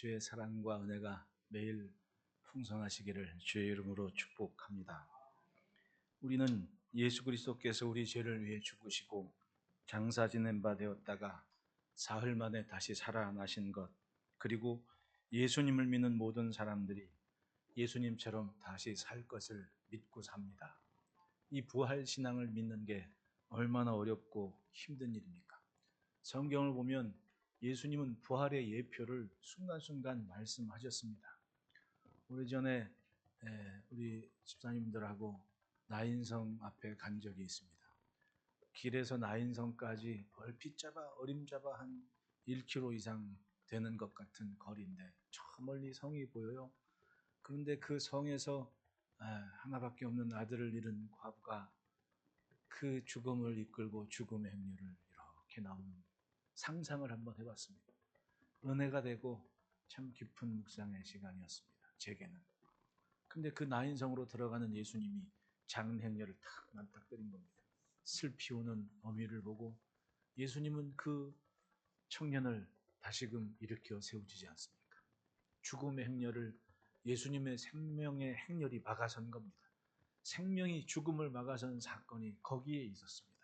주의 사랑과 은혜가 매일 풍성하시기를 주의 이름으로 축복합니다. 우리는 예수 그리스도께서 우리 죄를 위해 죽으시고 장사 지낸 바 되었다가 사흘 만에 다시 살아나신 것, 그리고 예수님을 믿는 모든 사람들이 예수님처럼 다시 살 것을 믿고 삽니다. 이 부활 신앙을 믿는 게 얼마나 어렵고 힘든 일입니까? 성경을 보면 예수님은 부활의 예표를 순간순간 말씀하셨습니다. 오래전에 우리 집사님들하고 나인성 앞에 간 적이 있습니다. 길에서 나인성까지 얼핏 잡아 어림잡아 한 1km 이상 되는 것 같은 거리인데 저 멀리 성이 보여요. 그런데 그 성에서 하나밖에 없는 아들을 잃은 과부가 그 죽음을 이끌고 죽음의 행렬을 이렇게 나오는 상상을 한번 해봤습니다. 은혜가 되고 참 깊은 묵상의 시간이었습니다, 제게는. 근데 그 나인성으로 들어가는 예수님이 장행렬을 탁 맞닥뜨린 겁니다. 슬피 우는 어미를 보고 예수님은 그 청년을 다시금 일으켜 세우지 않습니까? 죽음의 행렬을 예수님의 생명의 행렬이 막아선 겁니다. 생명이 죽음을 막아선 사건이 거기에 있었습니다.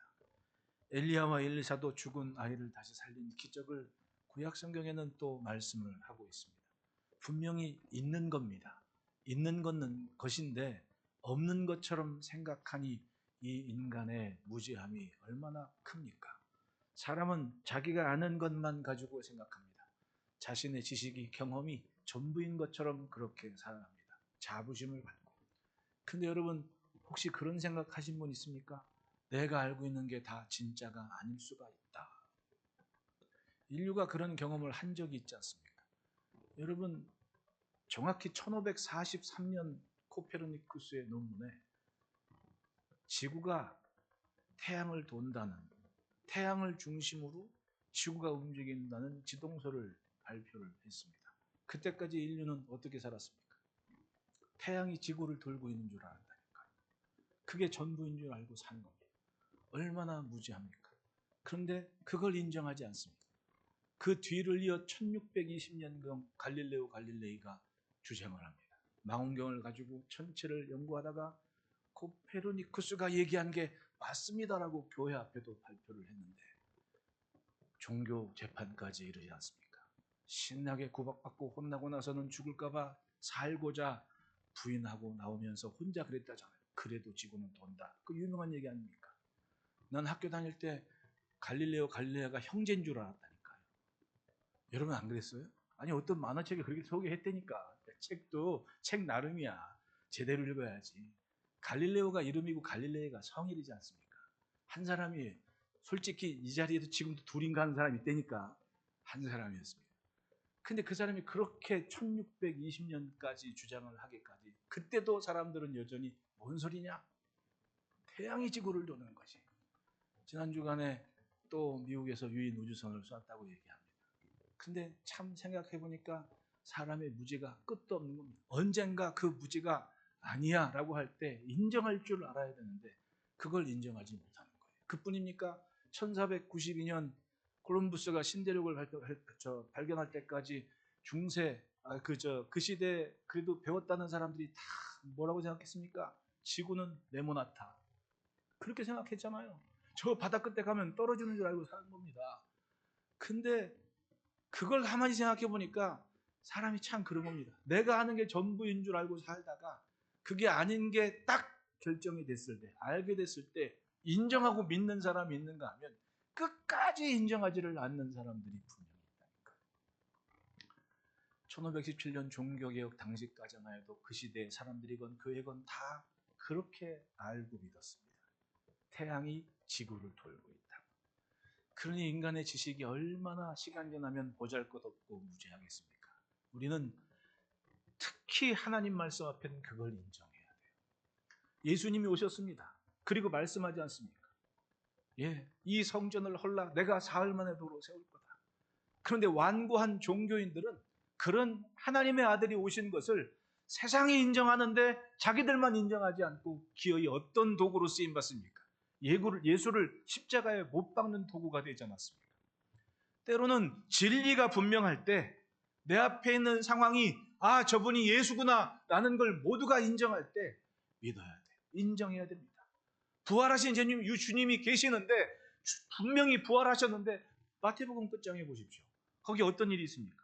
엘리야와 엘리사도 죽은 아이를 다시 살린 기적을 구약 성경에는 또 말씀을 하고 있습니다. 분명히 있는 겁니다. 있는 것인데 없는 것처럼 생각하니 이 인간의 무지함이 얼마나 큽니까? 사람은 자기가 아는 것만 가지고 생각합니다. 자신의 지식이, 경험이 전부인 것처럼 그렇게 살아갑니다. 자부심을 갖고. 근데 여러분, 혹시 그런 생각하신 분 있습니까? 내가 알고 있는 게 다 진짜가 아닐 수가 있다. 인류가 그런 경험을 한 적이 있지 않습니까? 여러분, 정확히 1543년 코페르니쿠스의 논문에 지구가 태양을 돈다는, 태양을 중심으로 지구가 움직인다는 지동설을 발표를 했습니다. 그때까지 인류는 어떻게 살았습니까? 태양이 지구를 돌고 있는 줄 알았다니까요. 그게 전부인 줄 알고 사는 겁니다. 얼마나 무지합니까? 그런데 그걸 인정하지 않습니다. 그 뒤를 이어 1620년경 갈릴레오 갈릴레이가 주장을 합니다. 망원경을 가지고 천체를 연구하다가 코페르니쿠스가 얘기한 게 맞습니다라고 교회 앞에도 발표를 했는데 종교 재판까지 이르지 않습니까? 신나게 구박받고 혼나고 나서는 죽을까봐 살고자 부인하고 나오면서 혼자 그랬다잖아요. 그래도 지구는 돈다. 그 유명한 얘기 아닙니까? 난 학교 다닐 때 갈릴레오 갈릴레이가 형제인 줄 알았다니까요. 여러분 안 그랬어요? 아니 어떤 만화책에 그렇게 소개했다니까. 책도 책 나름이야. 제대로 읽어야지. 갈릴레오가 이름이고 갈릴레이가 성일이지 않습니까? 한 사람이 솔직히 이 자리에도 지금도 둘인가 하는 사람이 있다니까. 한 사람이었습니다. 근데 그 사람이 그렇게 1620년까지 주장을 하기까지 그때도 사람들은 여전히 뭔 소리냐? 태양이 지구를 도는 것이. 지난 주간에 또 미국에서 유인 우주선을 쐈다고 얘기합니다. 근데 참 생각해 보니까 사람의 무지가 끝도 없는 겁니다. 언젠가 그 무지가 아니야 라고 할 때 인정할 줄 알아야 되는데 그걸 인정하지 못하는 거예요. 그뿐입니까? 1492년 콜럼부스가 신대륙을 발견할 때까지 중세 그 시대에 그래도 배웠다는 사람들이 다 뭐라고 생각했습니까? 지구는 네모나다. 그렇게 생각했잖아요. 저 바다 끝에 가면 떨어지는 줄 알고 사는 겁니다. 근데 그걸 가만히 생각해 보니까 사람이 참 그런 겁니다. 내가 아는 게 전부인 줄 알고 살다가 그게 아닌 게 딱 결정이 됐을 때, 알게 됐을 때 인정하고 믿는 사람이 있는가 하면 끝까지 인정하지를 않는 사람들이 분명히 있다니까요. 1517년 종교개혁 당시까지만 해도 그 시대의 사람들이건 교회건 다 그렇게 알고 믿었습니다. 태양이 지구를 돌고 있다. 그러니 인간의 지식이 얼마나 시간 지나면 보잘것없고 무지하겠습니까? 우리는 특히 하나님 말씀 앞에는 그걸 인정해야 돼요. 예수님이 오셨습니다. 그리고 말씀하지 않습니까? 이 성전을 헐라 내가 사흘 만에 도로 세울 거다. 그런데 완고한 종교인들은 그런 하나님의 아들이 오신 것을 세상이 인정하는데 자기들만 인정하지 않고 기어이 어떤 도구로 쓰임받습니까? 예수를 십자가에 못 박는 도구가 되지 않았습니까? 때로는 진리가 분명할 때 내 앞에 있는 상황이 아 저분이 예수구나 라는 걸 모두가 인정할 때 믿어야 돼. 인정해야 됩니다. 부활하신 주님이 계시는데 분명히 부활하셨는데 마태복음 끝장에 보십시오. 거기 어떤 일이 있습니까?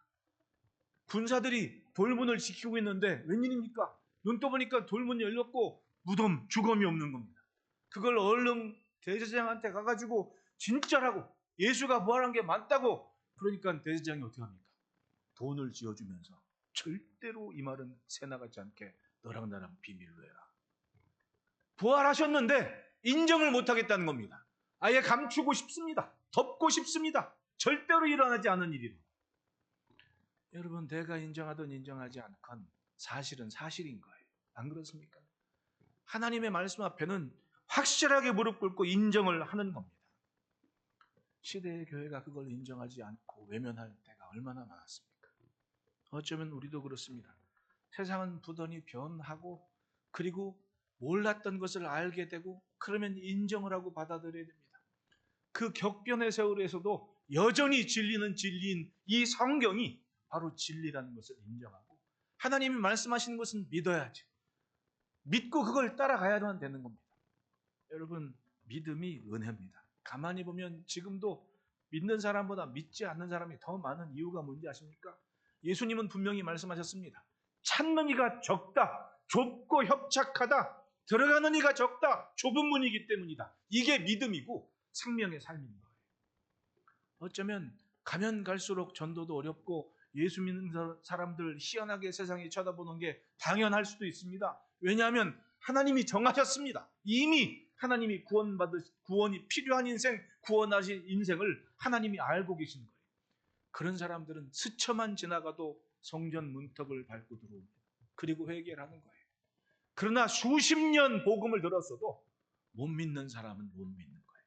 군사들이 돌문을 지키고 있는데 웬일입니까? 눈 떠보니까 돌문 열렸고 무덤, 죽음이 없는 겁니다. 그걸 얼른 대제사장한테 가가지고 진짜라고 예수가 부활한 게 맞다고 그러니까 대제사장이 어떻게 합니까? 돈을 지어주면서 절대로 이 말은 새나가지 않게 너랑 나랑 비밀로 해라. 부활하셨는데 인정을 못하겠다는 겁니다. 아예 감추고 싶습니다. 덮고 싶습니다. 절대로 일어나지 않은 일이로. 여러분 내가 인정하든 인정하지 않건 사실은 사실인 거예요. 안 그렇습니까? 하나님의 말씀 앞에는 확실하게 무릎 꿇고 인정을 하는 겁니다. 시대의 교회가 그걸 인정하지 않고 외면할 때가 얼마나 많았습니까? 어쩌면 우리도 그렇습니다. 세상은 부단히 변하고 그리고 몰랐던 것을 알게 되고 그러면 인정을 하고 받아들여야 됩니다. 그 격변의 세월에서도 여전히 진리는 진리인 이 성경이 바로 진리라는 것을 인정하고 하나님이 말씀하시는 것은 믿어야지. 믿고 그걸 따라가야만 되는 겁니다. 여러분 믿음이 은혜입니다. 가만히 보면 지금도 믿는 사람보다 믿지 않는 사람이 더 많은 이유가 뭔지 아십니까? 예수님은 분명히 말씀하셨습니다. 찾는 이가 적다. 좁고 협착하다. 들어가는 이가 적다. 좁은 문이기 때문이다. 이게 믿음이고 생명의 삶인 거예요. 어쩌면 가면 갈수록 전도도 어렵고 예수 믿는 사람들 희한하게 세상에 쳐다보는 게 당연할 수도 있습니다. 왜냐하면 하나님이 정하셨습니다. 이미 하나님이 구원이 필요한 인생, 구원하신 인생을 하나님이 알고 계신 거예요. 그런 사람들은 스쳐만 지나가도 성전 문턱을 밟고 들어옵니다. 그리고 회개를 하는 거예요. 그러나 수십 년 복음을 들었어도 못 믿는 사람은 못 믿는 거예요.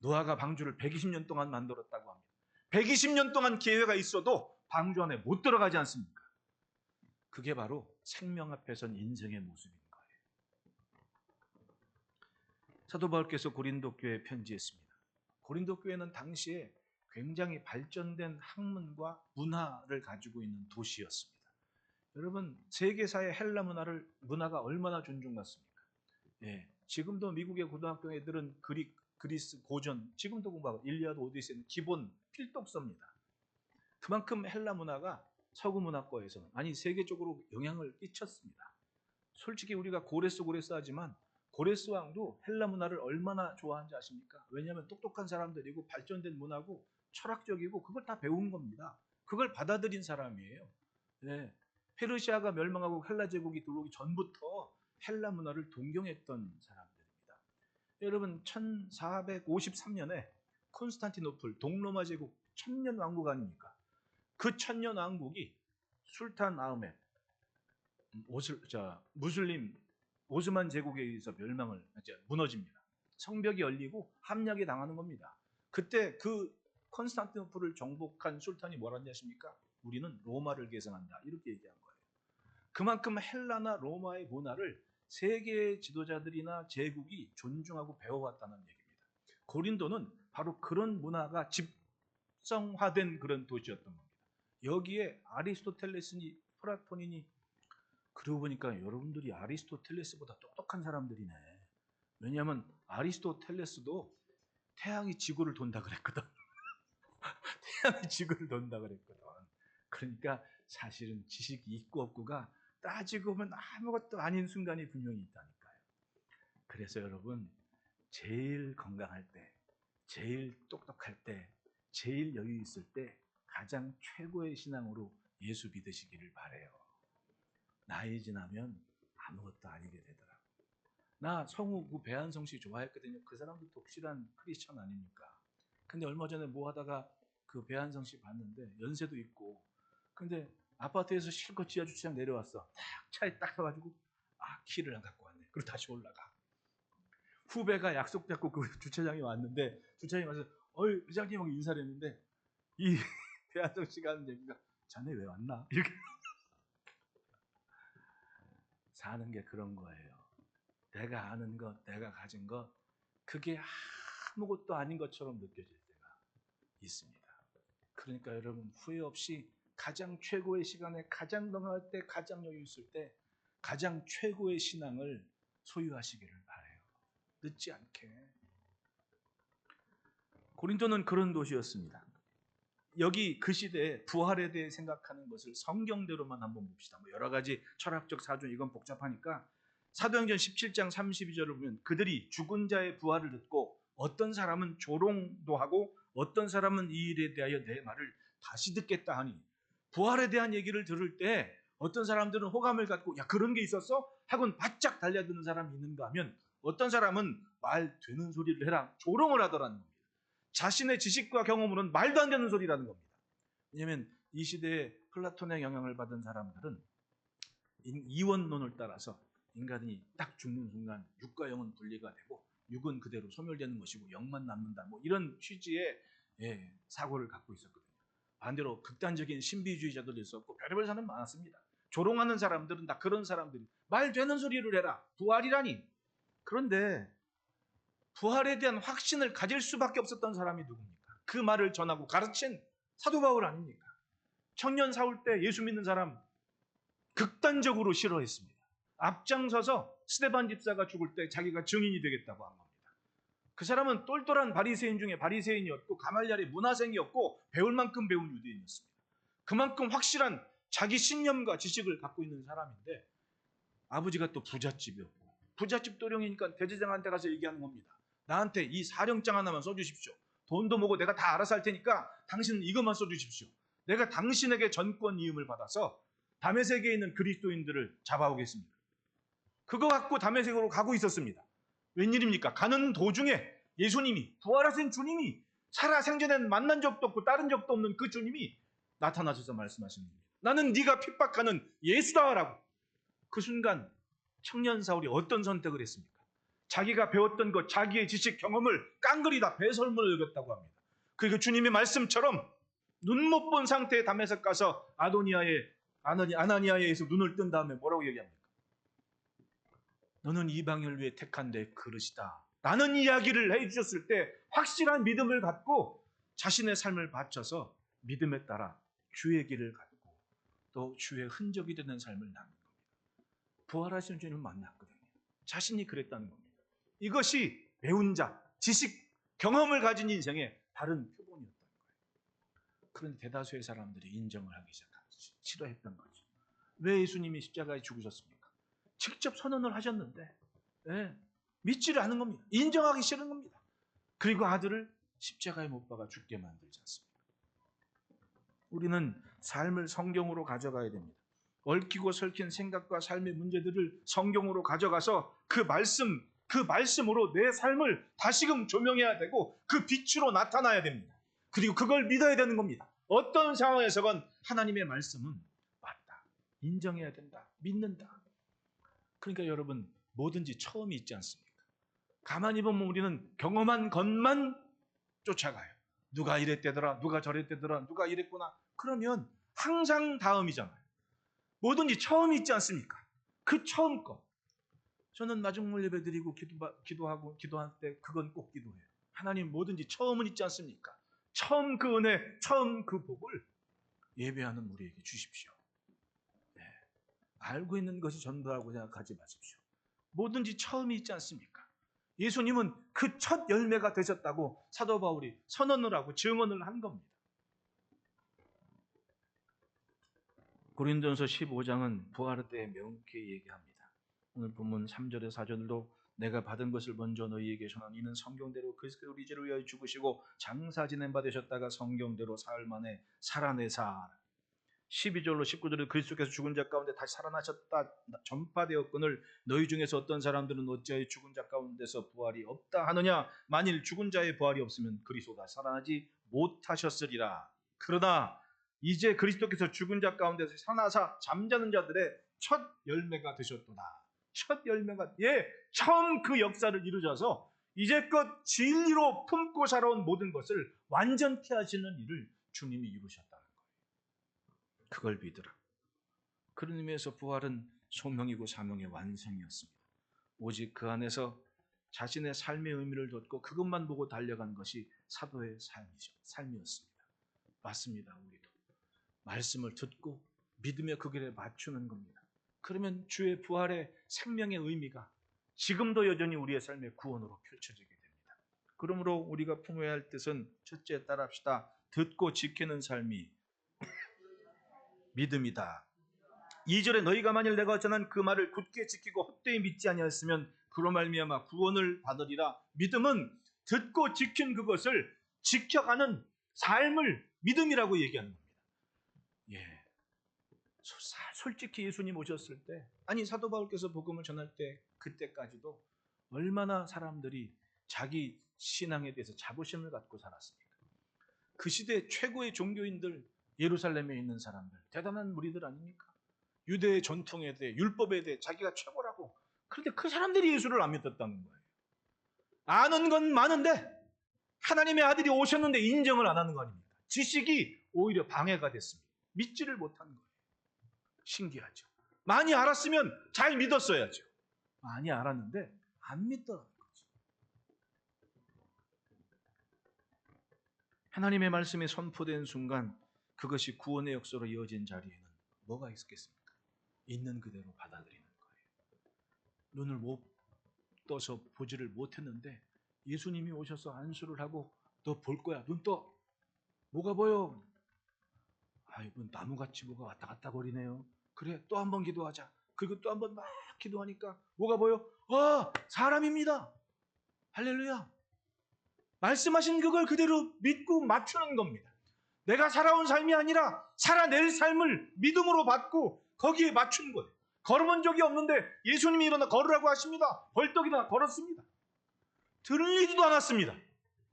노아가 방주를 120년 동안 만들었다고 합니다. 120년 동안 기회가 있어도 방주 안에 못 들어가지 않습니까? 그게 바로 생명 앞에 선 인생의 모습인 거예요. 사도 바울께서 고린도 교회에 편지했습니다. 고린도 교회는 당시에 굉장히 발전된 학문과 문화를 가지고 있는 도시였습니다. 여러분 세계사의 헬라 문화가 얼마나 존중받습니까? 예, 지금도 미국의 고등학교 애들은 그리스 고전 지금도 공부하고 일리아드 오디세이는 기본 필독서입니다. 그만큼 헬라 문화가 서구 문화권에서 아니 세계적으로 영향을 끼쳤습니다. 솔직히 우리가 고레스 하지만 고레스 왕도 헬라 문화를 얼마나 좋아하는지 아십니까? 왜냐하면 똑똑한 사람들이고 발전된 문화고 철학적이고 그걸 다 배운 겁니다. 그걸 받아들인 사람이에요. 네. 페르시아가 멸망하고 헬라 제국이 들어오기 전부터 헬라 문화를 동경했던 사람들입니다. 여러분 1453년에 콘스탄티노플 동로마 제국 천년 왕국 아닙니까? 그 천년 왕국이 술탄 아흐멧 무슬림 오스만 제국에 의해서 무너집니다. 성벽이 열리고 함락이 당하는 겁니다. 그때 그 콘스탄티노플을 정복한 술탄이 뭐라는지 아십니까? 우리는 로마를 계승한다. 이렇게 얘기한 거예요. 그만큼 헬라나 로마의 문화를 세계의 지도자들이나 제국이 존중하고 배워왔다는 얘기입니다. 고린도는 바로 그런 문화가 집성화된 그런 도시였던 겁니다. 여기에 아리스토텔레스니 플라토니니 그러고 보니까 여러분들이 아리스토텔레스보다 똑똑한 사람들이네. 왜냐하면 아리스토텔레스도 태양이 지구를 돈다 그랬거든. 태양이 지구를 돈다 그랬거든. 그러니까 사실은 지식이 있고 없고가 따지고 보면 아무것도 아닌 순간이 분명히 있다니까요. 그래서 여러분 제일 건강할 때, 제일 똑똑할 때, 제일 여유 있을 때 가장 최고의 신앙으로 예수 믿으시기를 바래요. 나이 지나면 아무것도 아니게 되더라고. 나 성우 그 배한성 씨 좋아했거든요. 그 사람도 독실한 크리스천 아닙니까? 근데 얼마 전에 뭐 하다가 그 배한성 씨 봤는데 연세도 있고 근데 아파트에서 실컷 지하 주차장 내려왔어. 딱 차에 딱 가가지고 키를 안 갖고 왔네. 그리고 다시 올라가. 후배가 약속 잡고 그 주차장에 왔는데 주차장에 와서 회장님하고 인사를 했는데 이 배한성 씨가 하는 얘기가 자네 왜 왔나? 이렇게 사는 게 그런 거예요. 내가 아는 것, 내가 가진 것 그게 아무것도 아닌 것처럼 느껴질 때가 있습니다. 그러니까 여러분 후회 없이 가장 최고의 시간에 가장 건강할 때, 가장 여유 있을 때 가장 최고의 신앙을 소유하시기를 바라요. 늦지 않게. 고린도는 그런 도시였습니다. 여기 그 시대에 부활에 대해 생각하는 것을 성경대로만 한번 봅시다. 여러 가지 철학적 사전, 이건 복잡하니까 사도행전 17장 32절을 보면 그들이 죽은 자의 부활을 듣고 어떤 사람은 조롱도 하고 어떤 사람은 이 일에 대하여 내 말을 다시 듣겠다 하니, 부활에 대한 얘기를 들을 때 어떤 사람들은 호감을 갖고 야 그런 게 있었어? 하고는 바짝 달려드는 사람이 있는가 하면 어떤 사람은 말 되는 소리를 해라 조롱을 하더라는 겁니다. 자신의 지식과 경험으로는 말도 안 되는 소리라는 겁니다. 왜냐하면 이 시대에 플라톤의 영향을 받은 사람들은 이원론을 따라서 인간이 딱 죽는 순간 육과 영은 분리가 되고 육은 그대로 소멸되는 것이고 영만 남는다, 이런 취지의 사고를 갖고 있었거든요. 반대로 극단적인 신비주의자들도 있었고 별의별 사람 많았습니다. 조롱하는 사람들은 다 그런 사람들이 말 되는 소리를 해라 부활이라니. 그런데 부활에 대한 확신을 가질 수밖에 없었던 사람이 누굽니까? 그 말을 전하고 가르친 사도 바울 아닙니까? 청년 사울 때 예수 믿는 사람 극단적으로 싫어했습니다. 앞장서서 스데반 집사가 죽을 때 자기가 증인이 되겠다고 한 겁니다. 그 사람은 똘똘한 바리새인 중에 바리새인이었고 가말리엘의 문화생이었고 배울 만큼 배운 유대인이었습니다. 그만큼 확실한 자기 신념과 지식을 갖고 있는 사람인데 아버지가 또 부잣집이었고 부잣집 도령이니까 대제사장한테 가서 얘기하는 겁니다. 나한테 이 사령장 하나만 써주십시오. 돈도 뭐고 내가 다 알아서 할 테니까 당신은 이것만 써주십시오. 내가 당신에게 전권 이음을 받아서 다메섹에 있는 그리스도인들을 잡아오겠습니다. 그거 갖고 다메섹으로 가고 있었습니다. 웬일입니까? 가는 도중에 예수님이, 부활하신 주님이, 살아생전엔 만난 적도 없고 다른 적도 없는 그 주님이 나타나셔서 말씀하시는 겁니다. 나는 네가 핍박하는 예수다라고. 그 순간 청년 사울이 어떤 선택을 했습니까? 자기가 배웠던 것, 자기의 지식, 경험을 깡그리 다 배설물을 여겼다고 합니다. 그리고 주님의 말씀처럼 눈 못 본 상태에 다메섹 가서 아나니아에서 눈을 뜬 다음에 뭐라고 얘기합니까? 너는 이방인을 위해 택한 내 그릇이다 라는 이야기를 해주셨을 때 확실한 믿음을 갖고 자신의 삶을 바쳐서 믿음에 따라 주의 길을 갖고 또 주의 흔적이 되는 삶을 나눈 겁니다. 부활하신 주님을 만났거든요. 자신이 그랬다는 겁니다. 이것이 배운 자, 지식, 경험을 가진 인생의 다른 표본이었다는 거예요. 그런데 대다수의 사람들이 인정을 하기 시작한 거죠. 싫어했던 거죠. 왜 예수님이 십자가에 죽으셨습니까? 직접 선언을 하셨는데 믿지를 않은 겁니다. 인정하기 싫은 겁니다. 그리고 아들을 십자가에 못 박아 죽게 만들지 않습니다. 우리는 삶을 성경으로 가져가야 됩니다. 얽히고 설킨 생각과 삶의 문제들을 성경으로 가져가서 그 말씀으로 내 삶을 다시금 조명해야 되고 그 빛으로 나타나야 됩니다. 그리고 그걸 믿어야 되는 겁니다. 어떤 상황에서건 하나님의 말씀은 맞다. 인정해야 된다. 믿는다. 그러니까 여러분 뭐든지 처음이 있지 않습니까? 가만히 보면 우리는 경험한 것만 쫓아가요. 누가 이랬대더라, 누가 저랬대더라, 누가 이랬구나. 그러면 항상 다음이잖아요. 뭐든지 처음이 있지 않습니까? 그 처음 것. 저는 마중물 예배 드리고 기도하고 기도할 때 그건 꼭 기도해요. 하나님 뭐든지 처음은 있지 않습니까? 처음 그 은혜, 처음 그 복을 예배하는 우리에게 주십시오. 알고 있는 것이 전부라고 생각하지 마십시오. 뭐든지 처음이 있지 않습니까? 예수님은 그 첫 열매가 되셨다고 사도 바울이 선언을 하고 증언을 한 겁니다. 고린도전서 15장은 부활에 대해 명쾌히 얘기합니다. 오늘 본문 3절에 4절도 내가 받은 것을 먼저 너희에게 전한 이는 성경대로 그리스도 우리 죄를 위하여 죽으시고 장사 지낸 바 되셨다가 성경대로 사흘 만에 살아내사 12절로 19절에 그리스도께서 죽은 자 가운데 다시 살아나셨다 전파되었거늘 너희 중에서 어떤 사람들은 어찌하여 죽은 자 가운데서 부활이 없다 하느냐 만일 죽은 자의 부활이 없으면 그리스도가 살아나지 못하셨으리라. 그러나 이제 그리스도께서 죽은 자 가운데서 살아나사 잠자는 자들의 첫 열매가 되셨도다. 첫 열매가 처음 그 역사를 이루셔서 이제껏 진리로 품고 살아온 모든 것을 완전케 하시는 일을 주님이 이루셨다는 거예요. 그걸 믿으라. 그런 의미에서 부활은 소명이고 사명의 완성이었습니다. 오직 그 안에서 자신의 삶의 의미를 뒀고 그것만 보고 달려간 것이 사도의 삶이었습니다. 맞습니다. 우리도 말씀을 듣고 믿으며 그 길에 맞추는 겁니다. 그러면 주의 부활의 생명의 의미가 지금도 여전히 우리의 삶의 구원으로 펼쳐지게 됩니다. 그러므로 우리가 품어야 할 뜻은 첫째 따라합시다. 듣고 지키는 삶이 믿음이다. 2절에 너희가 만일 내가 전한 그 말을 굳게 지키고 헛되이 믿지 아니하였으면 그로 말미암아 구원을 받으리라. 믿음은 듣고 지킨 그것을 지켜가는 삶을 믿음이라고 얘기하는 겁니다. 예. 솔직히 예수님 오셨을 때, 아니 사도 바울께서 복음을 전할 때 그때까지도 얼마나 사람들이 자기 신앙에 대해서 자부심을 갖고 살았습니까? 그 시대 최고의 종교인들, 예루살렘에 있는 사람들, 대단한 무리들 아닙니까? 유대의 전통에 대해, 율법에 대해 자기가 최고라고. 그런데 그 사람들이 예수를 안 믿었다는 거예요. 아는 건 많은데 하나님의 아들이 오셨는데 인정을 안 하는 거 아닙니까? 지식이 오히려 방해가 됐습니다. 믿지를 못한 거예요. 신기하죠. 많이 알았으면 잘 믿었어야죠. 많이 알았는데 안 믿더라는 거죠. 하나님의 말씀이 선포된 순간 그것이 구원의 역사로 이어진 자리에는 뭐가 있겠습니까? 있는 그대로 받아들이는 거예요. 눈을 못 떠서 보지를 못했는데 예수님이 오셔서 안수를 하고 너 볼 거야. 눈 떠. 뭐가 보여? 아이고 나무같이 뭐가 왔다 갔다 거리네요. 그래 또 한 번 기도하자. 그리고 또 한 번 막 기도하니까 뭐가 보여? 사람입니다. 할렐루야. 말씀하신 그걸 그대로 믿고 맞추는 겁니다. 내가 살아온 삶이 아니라 살아낼 삶을 믿음으로 받고 거기에 맞춘 거예요. 걸어본 적이 없는데 예수님이 일어나 걸으라고 하십니다. 벌떡 일어나 걸었습니다. 들리지도 않았습니다.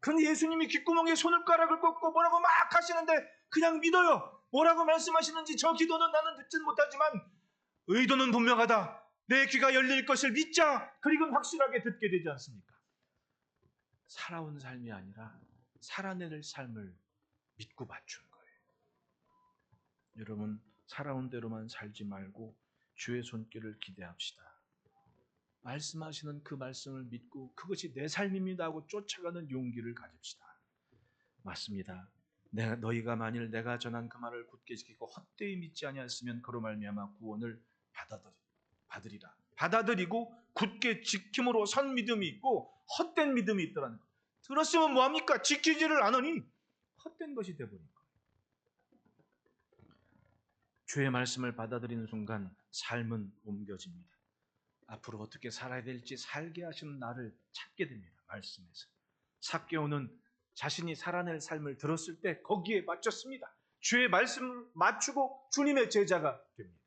그런데 예수님이 귓구멍에 손가락을 꽂고 뭐라고 막 하시는데 그냥 믿어요. 뭐라고 말씀하시는지 저 기도는 나는 듣진 못하지만 의도는 분명하다. 내 귀가 열릴 것을 믿자. 그리고 확실하게 듣게 되지 않습니까? 살아온 삶이 아니라 살아낼 삶을 믿고 맞춘 거예요. 여러분 살아온 대로만 살지 말고 주의 손길을 기대합시다. 말씀하시는 그 말씀을 믿고 그것이 내 삶입니다 하고 쫓아가는 용기를 가집시다. 맞습니다. 너희가 만일 내가 전한 그 말을 굳게 지키고 헛되이 믿지 아니하였으면 그로 말미암아 구원을 받으리라. 받아들이고 굳게 지킴으로 선 믿음이 있고 헛된 믿음이 있더라는 거예요. 들었으면 뭐합니까? 지키지를 않으니 헛된 것이 되어버린 거예요. 주의 말씀을 받아들이는 순간 삶은 옮겨집니다. 앞으로 어떻게 살아야 될지 살게 하시는 나를 찾게 됩니다. 말씀에서. 삭개오는 자신이 살아낼 삶을 들었을 때 거기에 맞췄습니다. 주의 말씀을 맞추고 주님의 제자가 됩니다.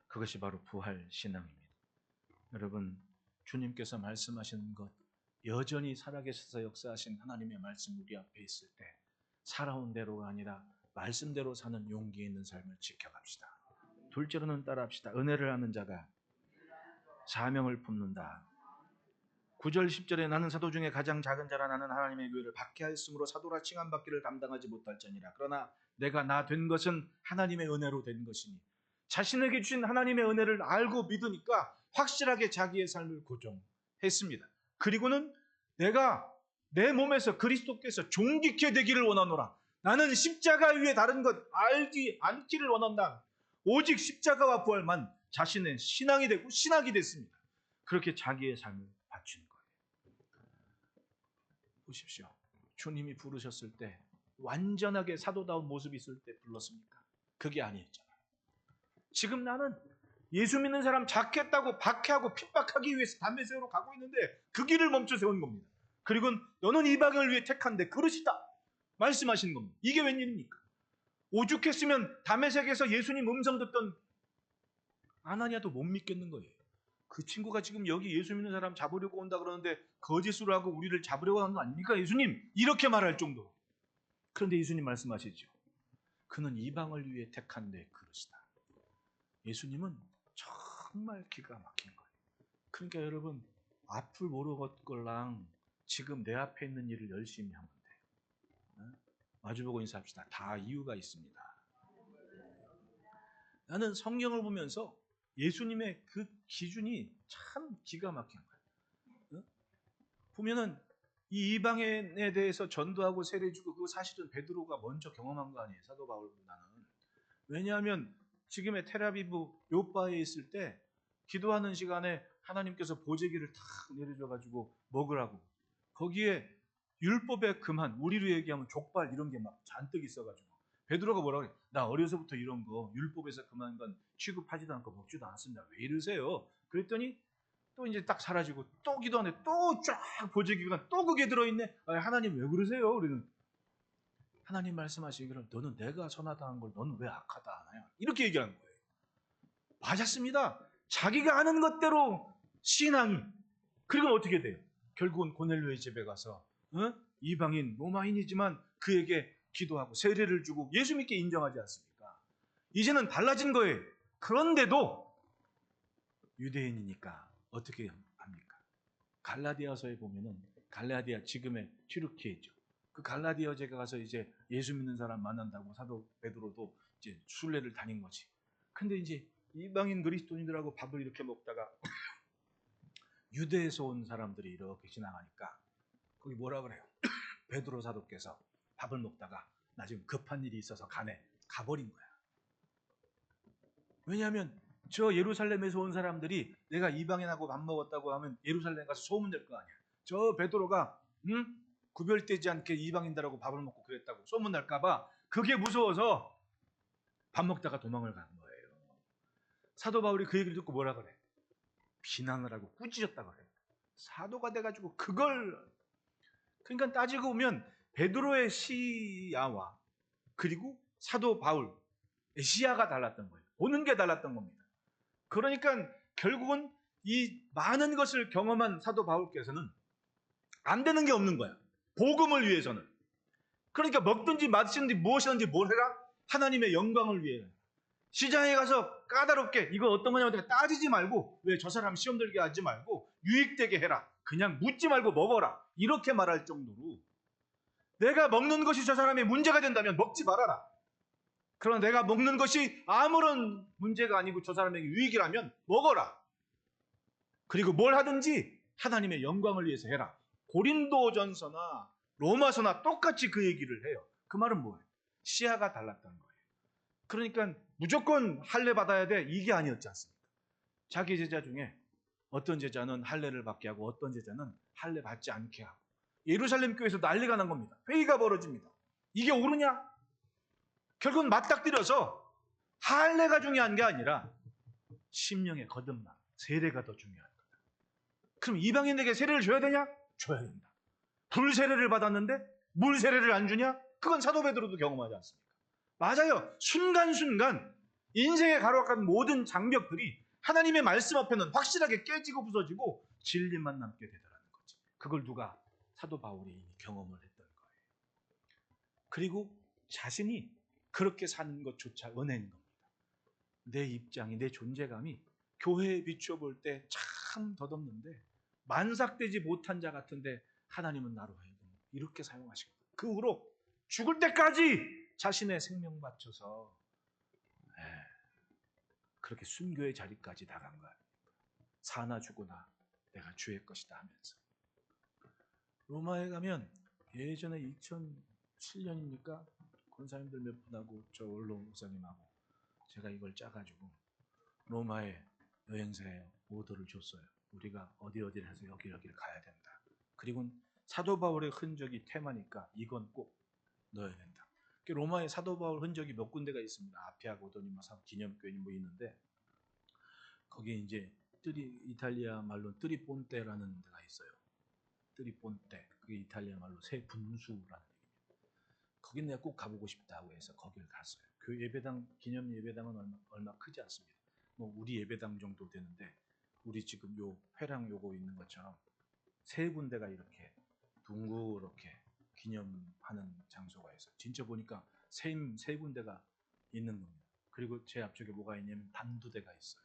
그것이 바로 부활 신앙입니다. 여러분 주님께서 말씀하시는 것 여전히 살아계셔서 역사하신 하나님의 말씀 우리 앞에 있을 때 살아온 대로가 아니라 말씀대로 사는 용기 있는 삶을 지켜갑시다. 둘째로는 따라합시다. 은혜를 아는 자가 사명을 품는다. 9절 10절에 나는 사도 중에 가장 작은 자라 나는 하나님의 교회를 박해하였으므로 사도라 칭함받기를 감당하지 못할 자니라. 그러나 내가 나 된 것은 하나님의 은혜로 된 것이니 자신에게 주신 하나님의 은혜를 알고 믿으니까 확실하게 자기의 삶을 고정했습니다. 그리고는 내가 내 몸에서 그리스도께서 존귀케 되기를 원하노라. 나는 십자가 위에 다른 것 알지 않기를 원한다. 오직 십자가와 부활만 자신의 신앙이 되고 신학이 됐습니다. 그렇게 자기의 삶을 바친 거예요. 보십시오. 주님이 부르셨을 때 완전하게 사도다운 모습이 있을 때 불렀습니까? 그게 아니었잖아요. 지금 나는 예수 믿는 사람 잡겠다고 박해하고 핍박하기 위해서 담메색으로 가고 있는데 그 길을 멈춰 세운 겁니다. 그리고 너는 이방을 위해 택한데 그릇이다 말씀하신 겁니다. 이게 웬일입니까? 오죽했으면 담메색에서 예수님 음성 듣던 아나니아도 못 믿겠는 거예요. 그 친구가 지금 여기 예수 믿는 사람 잡으려고 온다 그러는데 거짓으로 하고 우리를 잡으려고 하는 거 아닙니까? 예수님 이렇게 말할 정도로. 그런데 예수님 말씀하시죠. 그는 이방을 위해 택한 내 그릇이다. 예수님은 정말 기가 막힌 거예요. 그러니까 여러분 앞을 모르겠걸랑 지금 내 앞에 있는 일을 열심히 하면 돼요. 마주보고 인사합시다. 다 이유가 있습니다. 나는 성경을 보면서 예수님의 그 기준이 참 기가 막힌 거예요. 보면은 이 이방인에 대해서 전도하고 세례주고 그거 사실은 베드로가 먼저 경험한 거 아니에요. 사도 바울보다는. 왜냐하면 지금의 텔아비브 요바에 있을 때 기도하는 시간에 하나님께서 보재기를 탁 내려줘가지고 먹으라고. 거기에 율법의 금한, 우리로 얘기하면 족발 이런 게 막 잔뜩 있어가지고 베드로가 뭐라고 그래? 나 어려서부터 이런 거 율법에서 금한 건 취급하지도 않고 먹지도 않습니다. 왜 이러세요? 그랬더니 또 이제 딱 사라지고 또 기도하는데 또 쫙 보재기가 또 그게 들어있네. 하나님 왜 그러세요? 우리는 하나님 말씀하시기를 너는 내가 선하다 한 걸 너는 왜 악하다 하나요? 이렇게 얘기하는 거예요. 맞았습니다. 자기가 아는 것대로 신앙이. 그리고 어떻게 돼요? 결국은 고넬료의 집에 가서 이방인 로마인이지만 그에게 기도하고 세례를 주고 예수 믿게 인정하지 않습니까? 이제는 달라진 거예요. 그런데도 유대인이니까 어떻게 합니까? 갈라디아서에 보면은 갈라디아 지금의 튀르키예죠. 그 갈라디아에 가서 이제 예수 믿는 사람 만난다고 사도 베드로도 이제 순례를 다닌 거지. 근데 이제 이방인 그리스도인들하고 밥을 이렇게 먹다가 유대에서 온 사람들이 이렇게 지나가니까 거기 뭐라 그래요? 베드로 사도께서 밥을 먹다가 나 지금 급한 일이 있어서 가버린 거야. 왜냐하면 저 예루살렘에서 온 사람들이 내가 이방인하고 밥 먹었다고 하면 예루살렘 가서 소문낼 거 아니야. 저 베드로가 구별되지 않게 이방인들하고 밥을 먹고 그랬다고 소문날까 봐 그게 무서워서 밥 먹다가 도망을 간 거예요. 사도 바울이 그 얘기를 듣고 뭐라 그래? 비난을 하고 꾸짖었다 그래. 사도가 돼가지고 그걸 그러니까 따지고 보면 베드로의 시야와 그리고 사도 바울의 시야가 달랐던 거예요. 보는 게 달랐던 겁니다. 그러니까 결국은 이 많은 것을 경험한 사도 바울께서는 안 되는 게 없는 거야. 복음을 위해서는. 그러니까 먹든지 마시든지 무엇이든지 뭘 해라? 하나님의 영광을 위해. 시장에 가서 까다롭게 이거 어떤 거냐고 따지지 말고 왜 저 사람 시험 들게 하지 말고 유익되게 해라. 그냥 묻지 말고 먹어라. 이렇게 말할 정도로 내가 먹는 것이 저 사람의 문제가 된다면 먹지 말아라. 그러나 내가 먹는 것이 아무런 문제가 아니고 저 사람에게 유익이라면 먹어라. 그리고 뭘 하든지 하나님의 영광을 위해서 해라. 고린도전서나 로마서나 똑같이 그 얘기를 해요. 그 말은 뭐예요? 시야가 달랐다는 거예요. 그러니까 무조건 할례 받아야 돼 이게 아니었지 않습니까? 자기 제자 중에 어떤 제자는 할례를 받게 하고 어떤 제자는 할례 받지 않게 하고 예루살렘 교회에서 난리가 난 겁니다. 회의가 벌어집니다. 이게 옳으냐? 결국은 맞닥뜨려서 할례가 중요한 게 아니라 심령의 거듭남, 세례가 더 중요한 거다. 그럼 이방인에게 세례를 줘야 되냐? 줘야 된다. 불세례를 받았는데 물세례를 안 주냐? 그건 사도 베드로도 경험하지 않습니까? 맞아요. 순간순간 인생에 가로막힌 모든 장벽들이 하나님의 말씀 앞에는 확실하게 깨지고 부서지고 진리만 남게 되더라는 거지. 그걸 누가? 사도 바울이 이미 경험을 했던 거예요. 그리고 자신이 그렇게 사는 것조차 은혜인 겁니다. 내 입장이, 내 존재감이 교회에 비추어 볼 때 참 덧없는데 만삭되지 못한 자 같은데 하나님은 나로 하여금 이렇게 사용하시고 그 후로 죽을 때까지 자신의 생명 바쳐서 그렇게 순교의 자리까지 나간 거야. 사나 죽으나 내가 주의 것이다 하면서. 로마에 가면 예전에 2007년입니까? 권사님들 몇 분하고 저 원로 목사님하고 제가 이걸 짜가지고 로마에 여행사에 오더를 줬어요. 우리가 어디를 해서 여기를 가야 된다. 그리고 사도 바울의 흔적이 테마니까 이건 꼭 넣어야 된다. 로마에 사도 바울 흔적이 몇 군데가 있습니다. 아피아 고도니 뭐 기념교회니 뭐 있는데 거기에 이제 이탈리아 말로 트리폰테라는 데가 있어요. 트리폰테. 그게 이탈리아 말로 새 분수라는 얘기입니다. 거긴 내가 꼭 가보고 싶다고 해서 거기를 갔어요. 그 예배당 기념 예배당은 얼마 크지 않습니다. 뭐 우리 예배당 정도 되는데 우리 지금 요 회랑 요거 있는 것처럼 세 군데가 이렇게 둥그렇게 기념하는 장소가 있어요. 진짜 보니까 세 군데가 있는 겁니다. 그리고 제 앞쪽에 뭐가 있냐면 단두대가 있어요.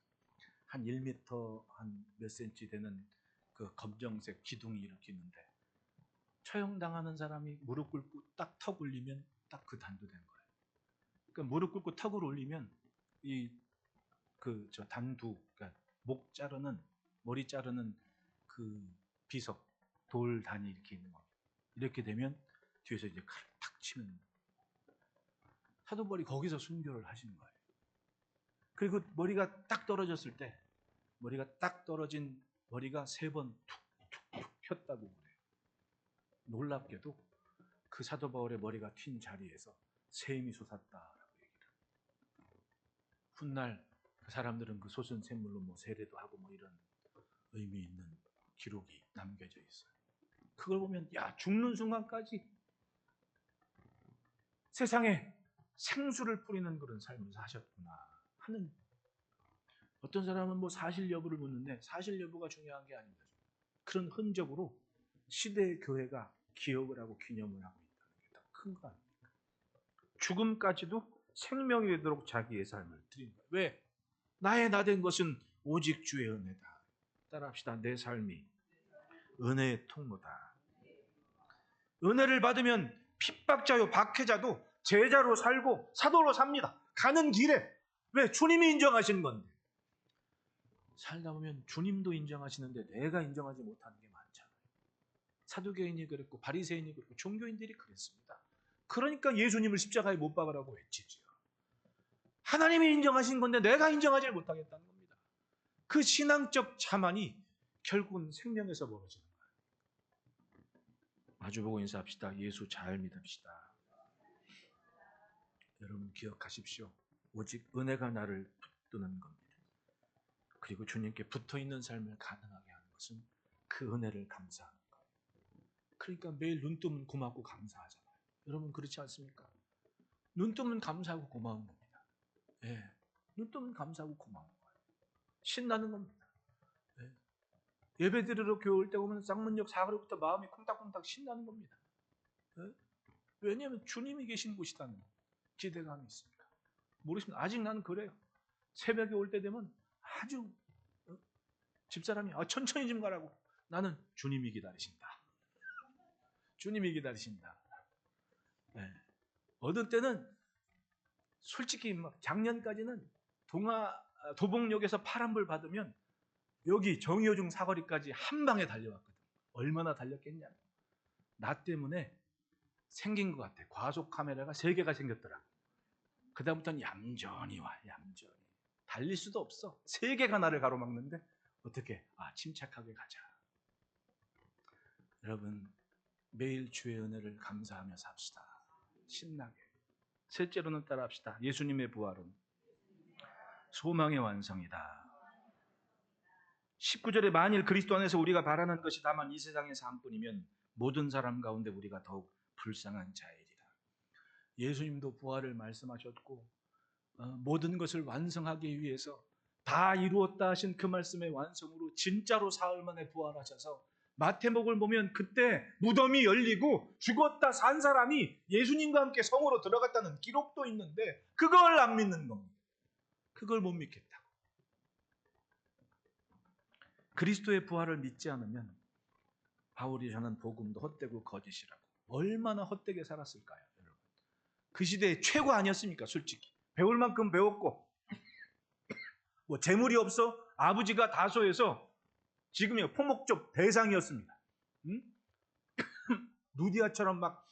한 1m 한 몇 센치 되는 그 검정색 기둥이 이렇게 있는데 처형당하는 사람이 무릎 꿇고 딱 턱 올리면 딱 그 단두대인 거예요. 그러니까 무릎 꿇고 턱을 올리면 이 저 단두, 그러니까 목 자르는 머리 자르는 그 비석 돌단이 이렇게 있는 겁니다. 이렇게 되면 뒤에서 이제 칼을 탁 치는, 사도 바울이 거기서 순교를 하신 거예요. 그리고 머리가 딱 떨어졌을 때, 머리가 딱 떨어진 머리가 3번 툭툭툭 폈다고 그래요. 놀랍게도 그 사도 바울의 머리가 튄 자리에서 샘이 솟았다라고 얘기를 합니다. 훗날 그 사람들은 그 솟은 샘물로 뭐 세례도 하고 뭐 이런 의미 있는 기록이 남겨져 있어요. 그걸 보면 야, 죽는 순간까지 세상에 생수를 뿌리는 그런 삶을 사셨구나 하는. 어떤 사람은 뭐 사실 여부를 묻는데 사실 여부가 중요한 게 아닙니다. 그런 흔적으로 시대의 교회가 기억을 하고 기념을 하고 있다는 게 더 큰 거 아닙니까? 죽음까지도 생명이 되도록 자기의 삶을 드린 거예요. 왜? 나의 나 된 것은 오직 주의 은혜다. 따라합시다. 내 삶이 은혜의 통로다. 은혜를 받으면 핍박자요 박해자도 제자로 살고 사도로 삽니다. 가는 길에. 왜? 주님이 인정하신 건데. 살다 보면 주님도 인정하시는데 내가 인정하지 못하는 게 많잖아요. 사두개인이 그랬고 바리새인이 그랬고 종교인들이 그랬습니다. 그러니까 예수님을 십자가에 못 박으라고 외치지요. 하나님이 인정하신 건데 내가 인정하지 못하겠다는 겁니다. 그 신앙적 자만이 결국은 생명에서 벌어지는 거예요. 마주보고 인사합시다. 예수 잘 믿읍시다. 여러분 기억하십시오. 오직 은혜가 나를 붙드는 겁니다. 그리고 주님께 붙어있는 삶을 가능하게 하는 것은 그 은혜를 감사하는 거예요. 그러니까 매일 눈 뜨면 고맙고 감사하잖아요. 여러분 그렇지 않습니까? 눈 뜨면 감사하고 고마운 겁니다. 예, 눈 뜨면 감사하고 고마운 거예요. 신나는 겁니다. 예. 예배 드리러 교회 올 때 보면 쌍문역 사거리부터 마음이 콩닥콩닥 신나는 겁니다. 예? 왜냐하면 주님이 계신 곳이라는 기대감이 있으니까. 모르시면 아직 나는 그래요. 새벽에 올 때 되면 아주 집사람이 천천히 좀 가라고. 나는 주님이 기다리신다. 주님이 기다리신다. 네. 어떤 때는 솔직히 막 작년까지는 도봉역에서 파란불 받으면 여기 정의호중 사거리까지 한 방에 달려왔거든. 얼마나 달렸겠냐. 나 때문에 생긴 것 같아. 과속 카메라가 3개가 생겼더라. 그 다음부터는 얌전히 와. 얌전히. 달릴 수도 없어. 3개가 나를 가로막는데 어떻게? 침착하게 가자. 여러분 매일 주의 은혜를 감사하며 삽시다. 신나게. 셋째로는 따라합시다. 예수님의 부활은 소망의 완성이다. 19절에 만일 그리스도 안에서 우리가 바라는 것이 다만 이 세상의 삶뿐이면 모든 사람 가운데 우리가 더욱 불쌍한 자이리라. 예수님도 부활을 말씀하셨고 모든 것을 완성하기 위해서 다 이루었다 하신 그 말씀의 완성으로 진짜로 사흘 만에 부활하셔서 마태복음을 보면 그때 무덤이 열리고 죽었다 산 사람이 예수님과 함께 성으로 들어갔다는 기록도 있는데 그걸 안 믿는 겁니다. 그걸 못 믿겠다고. 그리스도의 부활을 믿지 않으면 바울이 전한 복음도 헛되고 거짓이라고. 얼마나 헛되게 살았을까요, 여러분? 그 시대의 최고 아니었습니까? 솔직히 배울 만큼 배웠고 뭐 재물이 없어 아버지가 다소해서 지금이요 포목적 대상이었습니다. 응? 루디아처럼 막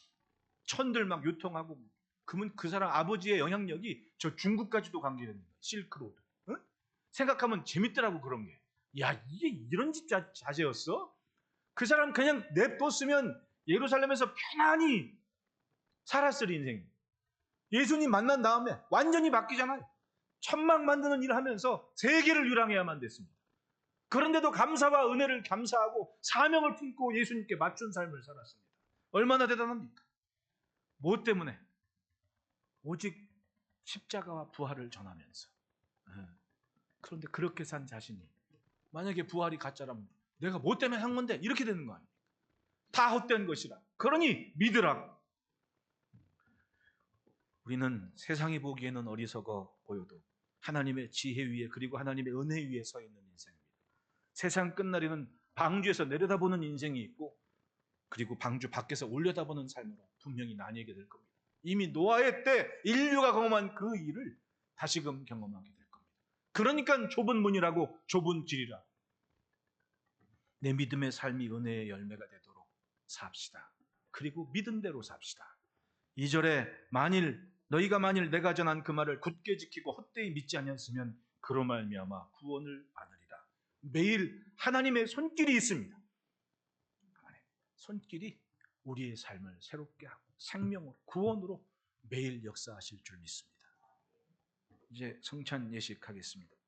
천들 막 유통하고 그러면 그 사람 아버지의 영향력이 저 중국까지도 관계됩니다. 실크로드. 응? 생각하면 재밌더라고 그런 게. 야 이게 이런 집 자제였어? 그 사람 그냥 냅뒀으면 예루살렘에서 편안히 살았을 인생. 예수님 만난 다음에 완전히 바뀌잖아요. 천막 만드는 일을 하면서 세계를 유랑해야만 됐습니다. 그런데도 감사와 은혜를 감사하고 사명을 품고 예수님께 맞춘 삶을 살았습니다. 얼마나 대단합니까? 뭐 때문에? 오직 십자가와 부활을 전하면서. 그런데 그렇게 산 자신이 만약에 부활이 가짜라면 내가 뭐 때문에 한 건데 이렇게 되는 거 아닙니까? 다 헛된 것이라. 그러니 믿으라. 우리는 세상이 보기에는 어리석어 보여도 하나님의 지혜 위에 그리고 하나님의 은혜 위에 서 있는 인생입니다. 세상 끝날에는 방주에서 내려다보는 인생이 있고 그리고 방주 밖에서 올려다보는 삶으로 분명히 나뉘게 될 겁니다. 이미 노아의 때 인류가 경험한 그 일을 다시금 경험하게 될 겁니다. 그러니까 좁은 문이라고 좁은 길이라. 내 믿음의 삶이 은혜의 열매가 되도록 삽시다. 그리고 믿은 대로 삽시다. 2절에 너희가 만일 내가 전한 그 말을 굳게 지키고 헛되이 믿지 아니었으면 그로 말미암아 구원을 받으리라. 매일 하나님의 손길이 있습니다. 손길이 우리의 삶을 새롭게 하고 생명으로 구원으로 매일 역사하실 줄 믿습니다. 이제 성찬 예식하겠습니다.